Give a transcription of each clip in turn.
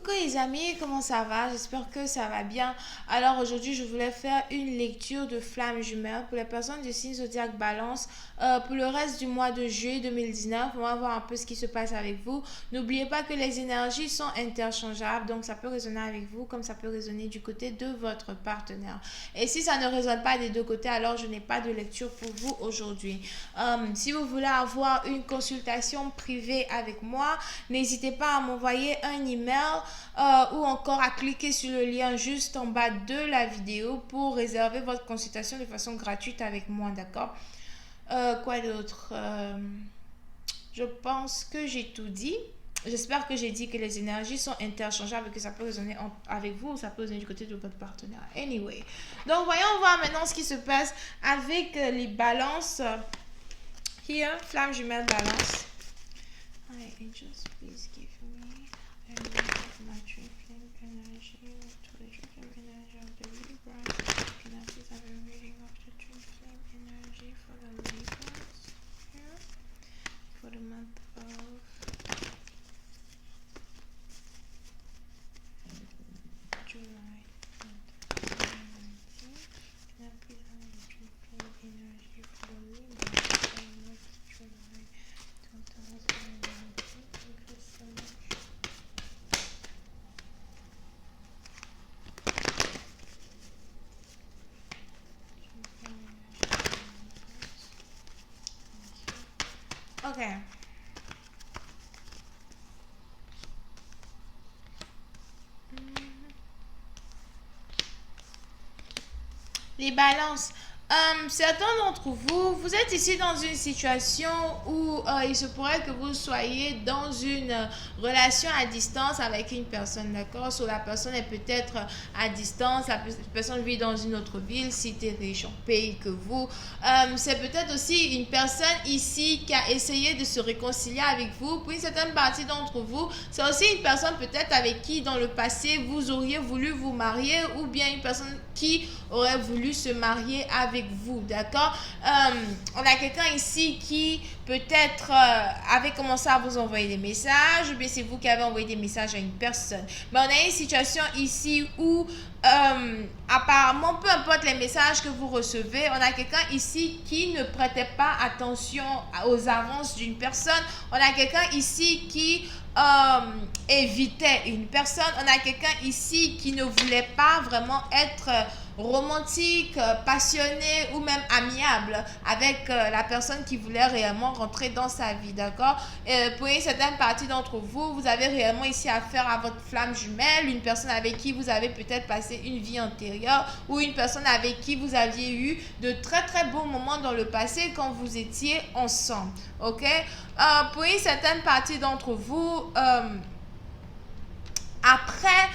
Coucou les amis, comment ça va? J'espère que ça va bien. Alors aujourd'hui, je voulais faire une lecture de flammes jumelles pour les personnes du signe zodiaque Balance pour le reste du mois de juillet 2019. On va voir un peu ce qui se passe avec vous. N'oubliez pas que les énergies sont interchangeables, donc ça peut résonner avec vous comme ça peut résonner du côté de votre partenaire. Et si ça ne résonne pas des deux côtés, alors je n'ai pas de lecture pour vous aujourd'hui. Si vous voulez avoir une consultation privée avec moi, n'hésitez pas à m'envoyer un email ou encore à cliquer sur le lien juste en bas de la vidéo pour réserver votre consultation de façon gratuite avec moi, d'accord? Quoi d'autre? Je pense que j'ai tout dit. J'espère que j'ai dit que les énergies sont interchangeables, que ça peut résonner avec vous ou ça peut résonner du côté de votre partenaire. Anyway. Donc, voyons voir maintenant ce qui se passe avec les balances. Here, flamme jumelle balance. Hi, angels, please give me my twin flame energy to the twin flame energy of the Libra. Can I please have a reading of the twin flame energy for the Libras here for the month of July 2019? Can I please have the twin flame energy for the Libras for the month of July 2019? Thank you so much. Ok. Les balances. Certains d'entre vous, vous êtes ici dans une situation où il se pourrait que vous soyez dans une relation à distance avec une personne, d'accord? So, la personne est peut-être à distance, la personne vit dans une autre ville, cité, région, pays que vous. C'est peut-être aussi une personne ici qui a essayé de se réconcilier avec vous. Pour une certaine partie d'entre vous, c'est aussi une personne peut-être avec qui dans le passé vous auriez voulu vous marier ou bien une personne qui aurait voulu se marier avec vous, d'accord? On a quelqu'un ici qui peut-être avait commencé à vous envoyer des messages, ou bien c'est vous qui avez envoyé des messages à une personne. Mais on a une situation ici où apparemment, peu importe les messages que vous recevez, on a quelqu'un ici qui ne prêtait pas attention aux avances d'une personne. On a quelqu'un ici qui évitait une personne. On a quelqu'un ici qui ne voulait pas vraiment être romantique, passionné ou même amiable avec la personne qui voulait réellement rentrer dans sa vie, d'accord? Pour une certaine partie d'entre vous, vous avez réellement ici affaire à votre flamme jumelle, une personne avec qui vous avez peut-être passé une vie antérieure ou une personne avec qui vous aviez eu de très très beaux moments dans le passé quand vous étiez ensemble, ok? Pour une certaine partie d'entre vous, après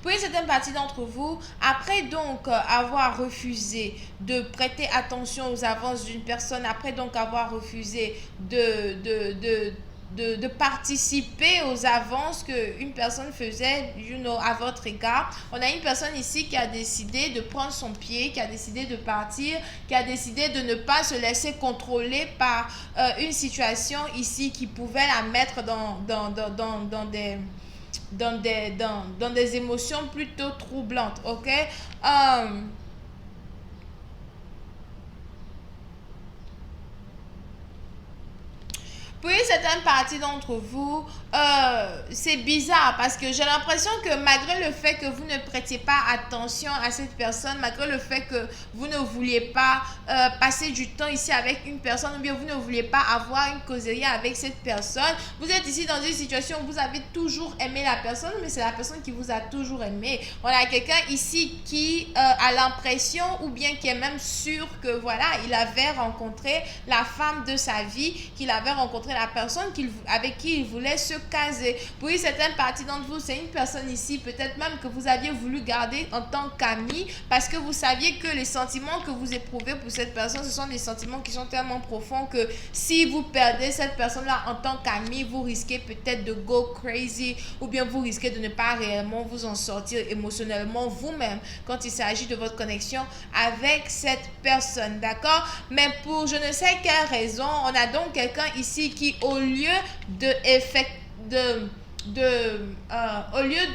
pour une certaine partie d'entre vous, après donc avoir refusé de prêter attention aux avances d'une personne, après donc avoir refusé de participer aux avances qu'une personne faisait à votre égard, on a une personne ici qui a décidé de prendre son pied, qui a décidé de partir, qui a décidé de ne pas se laisser contrôler par une situation ici qui pouvait la mettre dans des émotions plutôt troublantes, ok? Pour une certaine partie d'entre vous, c'est bizarre parce que j'ai l'impression que malgré le fait que vous ne prêtiez pas attention à cette personne, malgré le fait que vous ne vouliez pas passer du temps ici avec une personne ou bien vous ne vouliez pas avoir une causerie avec cette personne, vous êtes ici dans une situation où vous avez toujours aimé la personne, mais c'est la personne qui vous a toujours aimé. On a quelqu'un ici qui a l'impression ou bien qui est même sûr que voilà, il avait rencontré la femme de sa vie, qu'il avait rencontré la personne avec qui il voulait se caser. Pour une certaine partie d'entre vous, c'est une personne ici, peut-être même que vous aviez voulu garder en tant qu'ami parce que vous saviez que les sentiments que vous éprouvez pour cette personne, ce sont des sentiments qui sont tellement profonds que si vous perdez cette personne-là en tant qu'ami, vous risquez peut-être de go crazy ou bien vous risquez de ne pas réellement vous en sortir émotionnellement vous-même quand il s'agit de votre connexion avec cette personne, d'accord? Mais pour je ne sais quelle raison, on a donc quelqu'un ici qui, au lieu de au lieu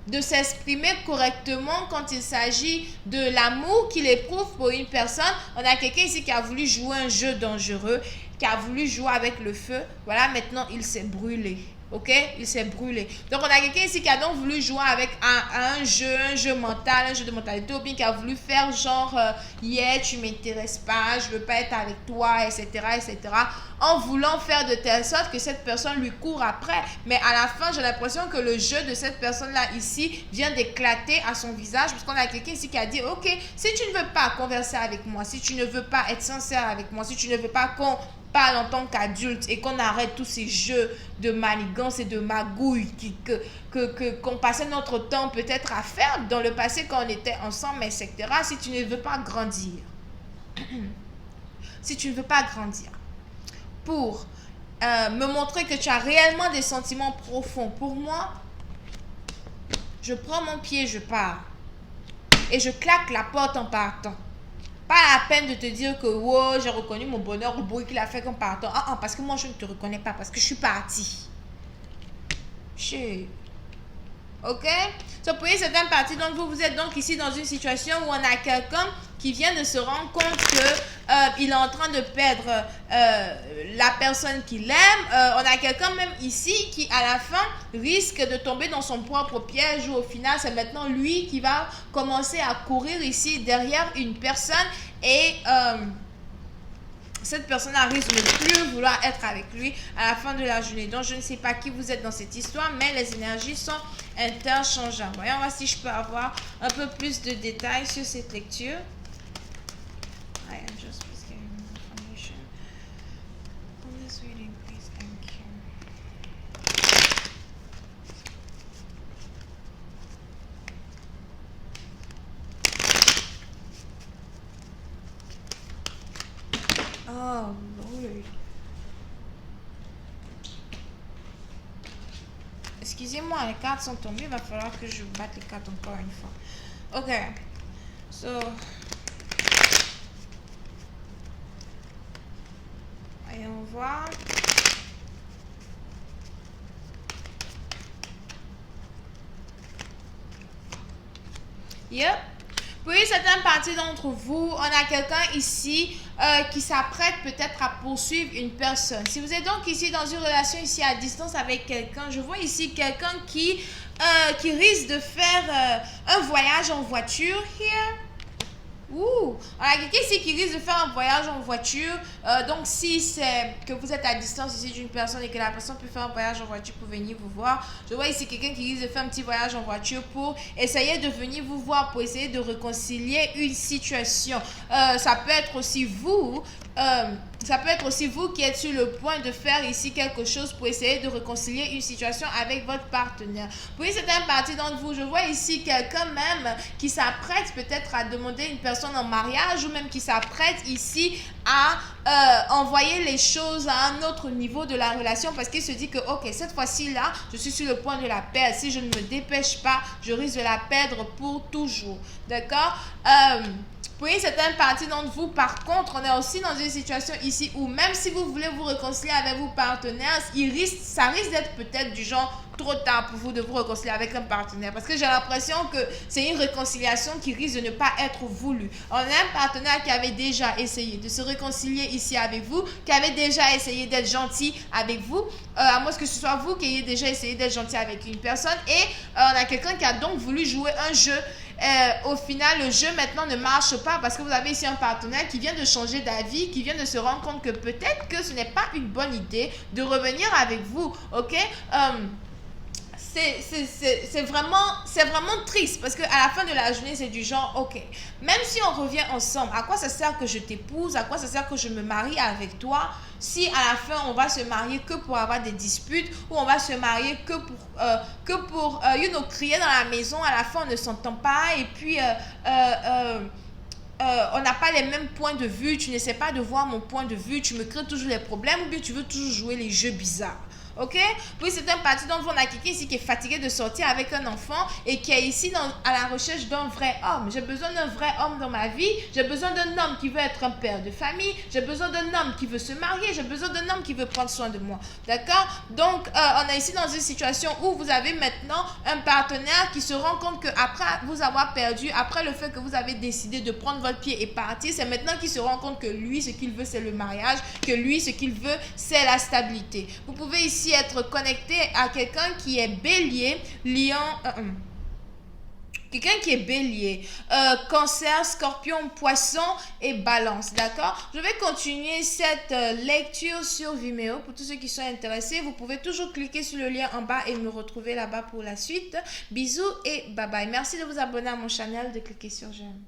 de s'exprimer correctement quand il s'agit de l'amour qu'il éprouve pour une personne. On a quelqu'un ici qui a voulu jouer un jeu dangereux, qui a voulu jouer avec le feu. Voilà, maintenant il s'est brûlé. Ok, il s'est brûlé. Donc on a quelqu'un ici qui a donc voulu jouer avec un jeu mental, un jeu de mentalité, ou bien qui a voulu faire genre yeah, tu m'intéresses pas, je veux pas être avec toi, etc., etc., en voulant faire de telle sorte que cette personne lui court après. Mais à la fin, j'ai l'impression que le jeu de cette personne-là ici vient d'éclater à son visage, parce qu'on a quelqu'un ici qui a dit ok, si tu ne veux pas converser avec moi, si tu ne veux pas être sincère avec moi, si tu ne veux pas qu'on parle en tant qu'adulte et qu'on arrête tous ces jeux de manigance et de magouille qu'on passait notre temps peut-être à faire dans le passé quand on était ensemble, etc. Si tu ne veux pas grandir, si tu ne veux pas grandir pour me montrer que tu as réellement des sentiments profonds pour moi, je prends mon pied, je pars et je claque la porte en partant. Pas la peine de te dire que wow, j'ai reconnu mon bonheur au bruit qu'il a fait comme partant. Parce que moi je ne te reconnais pas, parce que je suis partie. Ok? So, pour certaines parties d'entre vous, vous êtes donc ici dans une situation où on a quelqu'un qui vient de se rendre compte que il est en train de perdre la personne qu'il aime. On a quelqu'un même ici qui à la fin risque de tomber dans son propre piège, où au final c'est maintenant lui qui va commencer à courir ici derrière une personne et cette personne-là risque de ne plus vouloir être avec lui à la fin de la journée. Donc, je ne sais pas qui vous êtes dans cette histoire, mais les énergies sont interchangeables. Voyons voir si je peux avoir un peu plus de détails sur cette lecture. I am just getting information. On this reading, please. Thank you. Oh, Lord. Excusez-moi, les cartes sont tombées. Il va falloir que je batte les cartes encore une fois. Ok. So. Voyons voir. Yep. Pour une certaine partie d'entre vous, on a quelqu'un ici qui s'apprête peut-être à poursuivre une personne. Si vous êtes donc ici dans une relation ici à distance avec quelqu'un, je vois ici quelqu'un qui risque de faire un voyage en voiture. Here. On a quelqu'un ici qui risque de faire un voyage en voiture. Donc, si c'est que vous êtes à distance ici d'une personne et que la personne peut faire un voyage en voiture pour venir vous voir, je vois ici quelqu'un qui risque de faire un petit voyage en voiture pour essayer de venir vous voir, pour essayer de réconcilier une situation. Ça peut être aussi vous. Ça peut être aussi vous qui êtes sur le point de faire ici quelque chose pour essayer de réconcilier une situation avec votre partenaire. Pour une certaine partie d'entre vous, je vois ici quelqu'un même qui s'apprête peut-être à demander une personne en mariage, ou même qui s'apprête ici à envoyer les choses à un autre niveau de la relation, parce qu'il se dit que ok, cette fois-ci là, je suis sur le point de la perdre. Si je ne me dépêche pas, je risque de la perdre pour toujours. D'accord? Pour une certaine partie d'entre vous, par contre, on est aussi dans une situation ici où même si vous voulez vous réconcilier avec vos partenaires, ça risque d'être peut-être du genre trop tard pour vous de vous réconcilier avec un partenaire, parce que j'ai l'impression que c'est une réconciliation qui risque de ne pas être voulue. On a un partenaire qui avait déjà essayé de se réconcilier ici avec vous, qui avait déjà essayé d'être gentil avec vous, à moins que ce soit vous qui ayez déjà essayé d'être gentil avec une personne, et on a quelqu'un qui a donc voulu jouer un jeu. Au final, le jeu maintenant ne marche pas, parce que vous avez ici un partenaire qui vient de changer d'avis, qui vient de se rendre compte que peut-être que ce n'est pas une bonne idée de revenir avec vous. Ok? C'est vraiment triste, parce qu'à la fin de la journée, c'est du genre, ok, même si on revient ensemble, à quoi ça sert que je t'épouse, à quoi ça sert que je me marie avec toi, si à la fin on va se marier que pour avoir des disputes, ou on va se marier que pour crier dans la maison, à la fin on ne s'entend pas, et puis on n'a pas les mêmes points de vue, tu n'essaies pas de voir mon point de vue, tu me crées toujours les problèmes, ou bien tu veux toujours jouer les jeux bizarres. Ok? Puis c'est un parti dont on a quelqu'un ici qui est fatigué de sortir avec un enfant et qui est ici à la recherche d'un vrai homme. J'ai besoin d'un vrai homme dans ma vie. J'ai besoin d'un homme qui veut être un père de famille. J'ai besoin d'un homme qui veut se marier. J'ai besoin d'un homme qui veut prendre soin de moi. D'accord? Donc, on est ici dans une situation où vous avez maintenant un partenaire qui se rend compte qu'après vous avoir perdu, après le fait que vous avez décidé de prendre votre pied et partir, c'est maintenant qu'il se rend compte que lui, ce qu'il veut, c'est le mariage, que lui, ce qu'il veut, c'est la stabilité. Vous pouvez ici être connecté à quelqu'un qui est bélier, lion, quelqu'un qui est bélier, cancer, scorpion, poisson et balance, d'accord? Je vais continuer cette lecture sur Vimeo. Pour tous ceux qui sont intéressés, vous pouvez toujours cliquer sur le lien en bas et me retrouver là-bas pour la suite. Bisous et bye bye. Merci de vous abonner à mon channel, de cliquer sur j'aime.